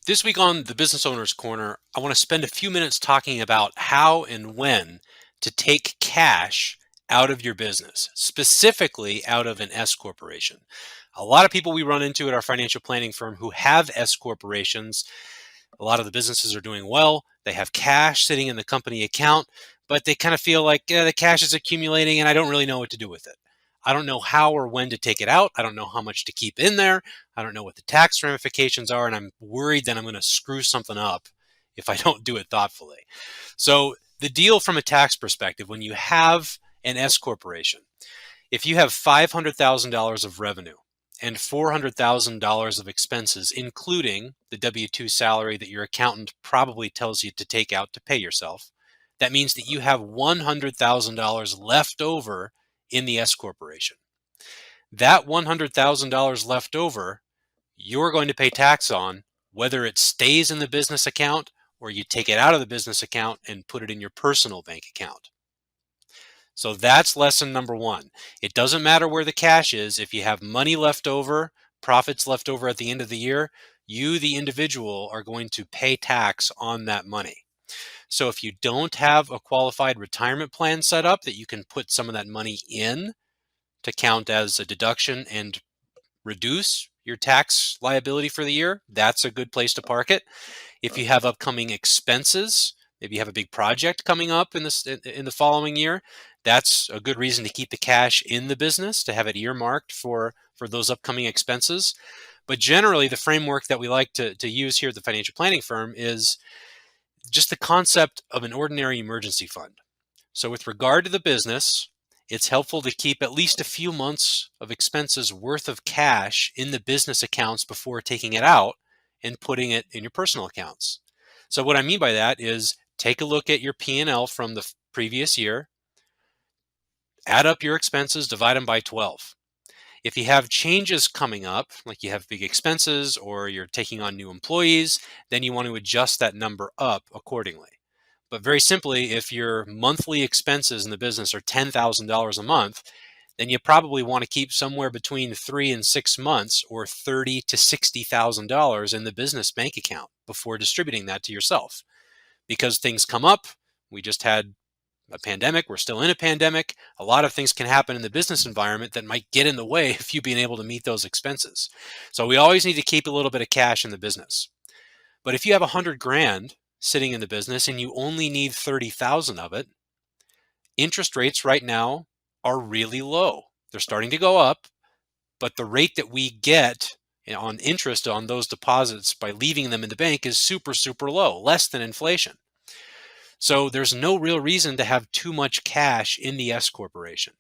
This week on the Business Owner's Corner, I want to spend a few minutes talking about how and when to take cash out of your business, specifically out of an S corporation. A lot of people we run into at our financial planning firm who have S corporations, a lot of the businesses are doing well. They have cash sitting in the company account, but they kind of feel like the cash is accumulating and I don't really know what to do with it. I don't know how or when to take it out. I don't know how much to keep in there. I don't know what the tax ramifications are, and I'm worried that I'm going to screw something up if I don't do it thoughtfully. So the deal from a tax perspective, when you have an S corporation, if you have $500,000 of revenue and $400,000 of expenses, including the W-2 salary that your accountant probably tells you to take out to pay yourself, that means that you have $100,000 left over in the S corporation. That $100,000 left over, you're going to pay tax on, whether it stays in the business account or you take it out of the business account and put it in your personal bank account. So that's lesson number one. It doesn't matter where the cash is. If you have money left over, profits left over at the end of the year, you, the individual, are going to pay tax on that money. So if you don't have a qualified retirement plan set up that you can put some of that money in to count as a deduction and reduce your tax liability for the year, that's a good place to park it. If you have upcoming expenses, maybe you have a big project coming up in the following year, that's a good reason to keep the cash in the business, to have it earmarked for those upcoming expenses. But generally, the framework that we like to use here at the financial planning firm is just the concept of an ordinary emergency fund. So with regard to the business, it's helpful to keep at least a few months of expenses worth of cash in the business accounts before taking it out and putting it in your personal accounts. So what I mean by that is take a look at your P&L from the previous year, add up your expenses, divide them by 12. If you have changes coming up, like you have big expenses or you're taking on new employees, then you want to adjust that number up accordingly. But very simply, if your monthly expenses in the business are $10,000 a month, then you probably want to keep somewhere between 3 and 6 months or $30,000 to $60,000 in the business bank account before distributing that to yourself. Because things come up, we just had a pandemic, we're still in a pandemic, a lot of things can happen in the business environment that might get in the way of you being able to meet those expenses. So we always need to keep a little bit of cash in the business. But if you have 100 grand sitting in the business and you only need 30,000 of it, interest rates right now are really low. They're starting to go up, but the rate that we get on interest on those deposits by leaving them in the bank is super, super low, less than inflation. So there's no real reason to have too much cash in the S corporation.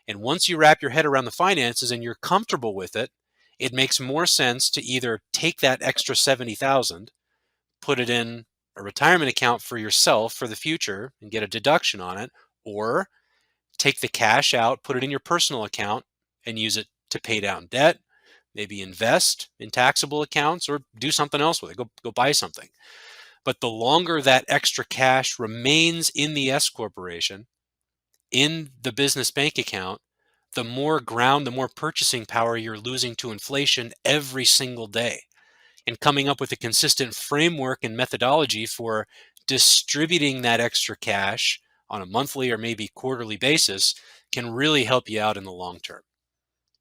And once you wrap your head around the finances and you're comfortable with it, it makes more sense to either take that extra 70,000, put it in a retirement account for yourself for the future and get a deduction on it, or take the cash out, put it in your personal account and use it to pay down debt, maybe invest in taxable accounts or do something else with it, go buy something. But the longer that extra cash remains in the S corporation, in the business bank account, the more ground, the more purchasing power you're losing to inflation every single day. And coming up with a consistent framework and methodology for distributing that extra cash on a monthly or maybe quarterly basis can really help you out in the long term.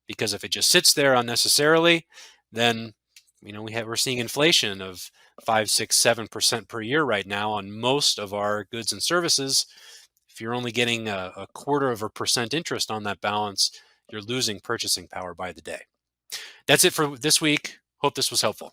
Because if it just sits there unnecessarily, then we're seeing inflation of 5, 6, 7% per year right now on most of our goods and services. If you're only getting a quarter of a percent interest on that balance, you're losing purchasing power by the day. That's it for this week. Hope this was helpful.